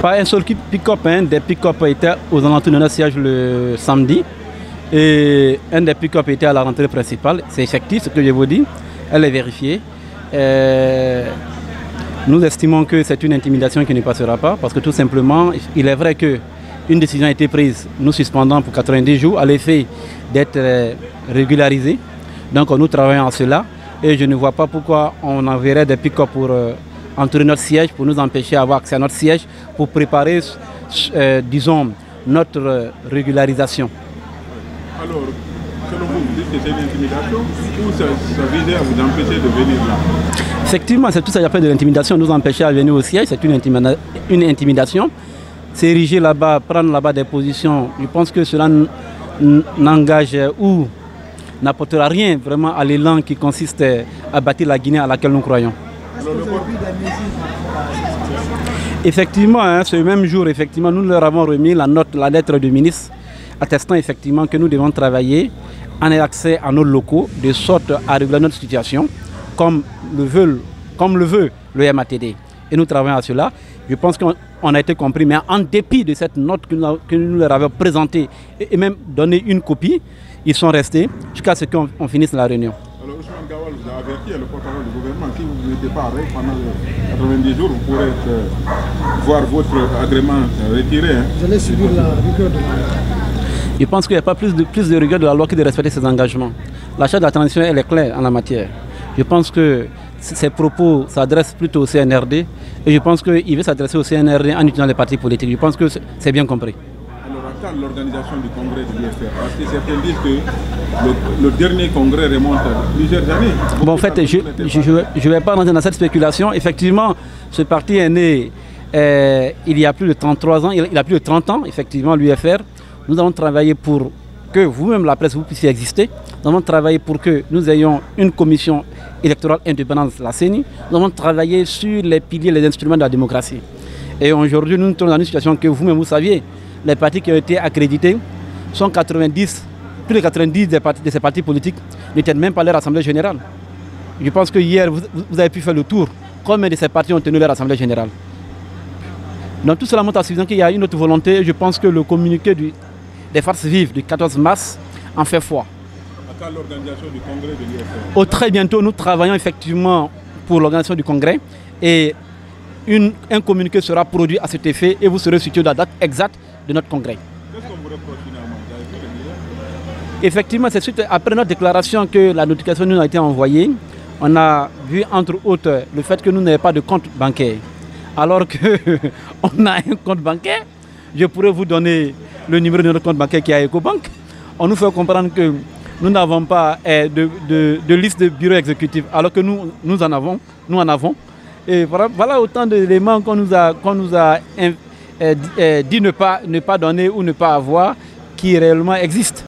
Pas un seul pick-up, hein. Des pick-up étaient aux alentours de notre siège le samedi. Et un des pick-up était à la rentrée principale. C'est effectif, ce que je vous dis. Elle est vérifiée. Nous estimons que c'est une intimidation qui ne passera pas parce que tout simplement, il est vrai qu'une décision a été prise, nous suspendant pour 90 jours à l'effet d'être régularisé. Donc nous travaillons à cela et je ne vois pas pourquoi on enverrait des pick-up pour entourer notre siège, pour nous empêcher d'avoir accès à notre siège, pour préparer, disons, notre régularisation. Alors, selon vous, vous dites que c'est une intimidation ou ça visait à vous empêcher de venir là? Effectivement, c'est tout ça qui appelle de l'intimidation, nous empêcher de venir au siège, c'est une intimidation. S'ériger là-bas, prendre là-bas des positions, je pense que cela n'engage ou n'apportera rien vraiment à l'élan qui consiste à bâtir la Guinée à laquelle nous croyons. Effectivement, hein, ce même jour, effectivement, nous leur avons remis la lettre du ministre attestant effectivement que nous devons travailler en accès à nos locaux de sorte à régler notre situation comme le veut le MATD. Et nous travaillons à cela. Je pense qu'on a été compris, mais en dépit de cette note que nous leur avons présentée et même donné une copie, ils sont restés jusqu'à ce qu'on finisse la réunion. Alors Ousmane Gawal vous a averti, le porte-parole du gouvernement, si vous ne mettez pas arrêt pendant 90 jours, vous pourrez voir votre agrément retiré. Hein. Vous allez subir la rigueur de la loi. Je pense qu'il n'y a pas plus de rigueur de la loi que de respecter ses engagements. La charte de la transition, elle est claire en la matière. Je pense que ces propos s'adressent plutôt au CNRD et je pense qu'il veut s'adresser au CNRD en utilisant les partis politiques. Je pense que c'est bien compris. Alors, à quand l'organisation du congrès de l'IFR? Parce que certains disent que le dernier congrès remonte à plusieurs années. Bon, en fait, je ne vais pas rentrer dans cette spéculation. Effectivement, ce parti est né il y a plus de 33 ans, il a plus de 30 ans, effectivement, l'UFR. Nous avons travaillé pour que vous-même, la presse, vous puissiez exister. Nous avons travaillé pour que nous ayons une commission électorale indépendante, la CENI. Nous avons travaillé sur les piliers, les instruments de la démocratie. Et aujourd'hui, nous nous trouvons dans une situation que vous-même, vous saviez, les partis qui ont été accrédités sont 90, plus de 90 de ces partis politiques n'étaient même pas à leur assemblée générale. Je pense que hier, vous avez pu faire le tour. Combien de ces partis ont tenu leur assemblée générale? Donc tout cela montre à suffisant qu'il y a une autre volonté. Je pense que le communiqué des forces vives du 14 mars en fait foi. À quand l'organisation du congrès de l'IFR? Très bientôt, nous travaillons effectivement pour l'organisation du congrès et un communiqué sera produit à cet effet et vous serez situé la date exacte de notre congrès. Qu'est-ce qu'on vous reproche finalement? Vous avez fait le bilan? Effectivement, c'est suite après notre déclaration que la notification nous a été envoyée. On a vu entre autres le fait que nous n'avons pas de compte bancaire. Alors qu'on a un compte bancaire, je pourrais vous donner le numéro de notre compte bancaire qui est à Ecobank. On nous fait comprendre que nous n'avons pas de liste de bureau exécutif, alors que nous en avons. Et voilà autant d'éléments qu'on nous a dit ne pas donner ou ne pas avoir qui réellement existent.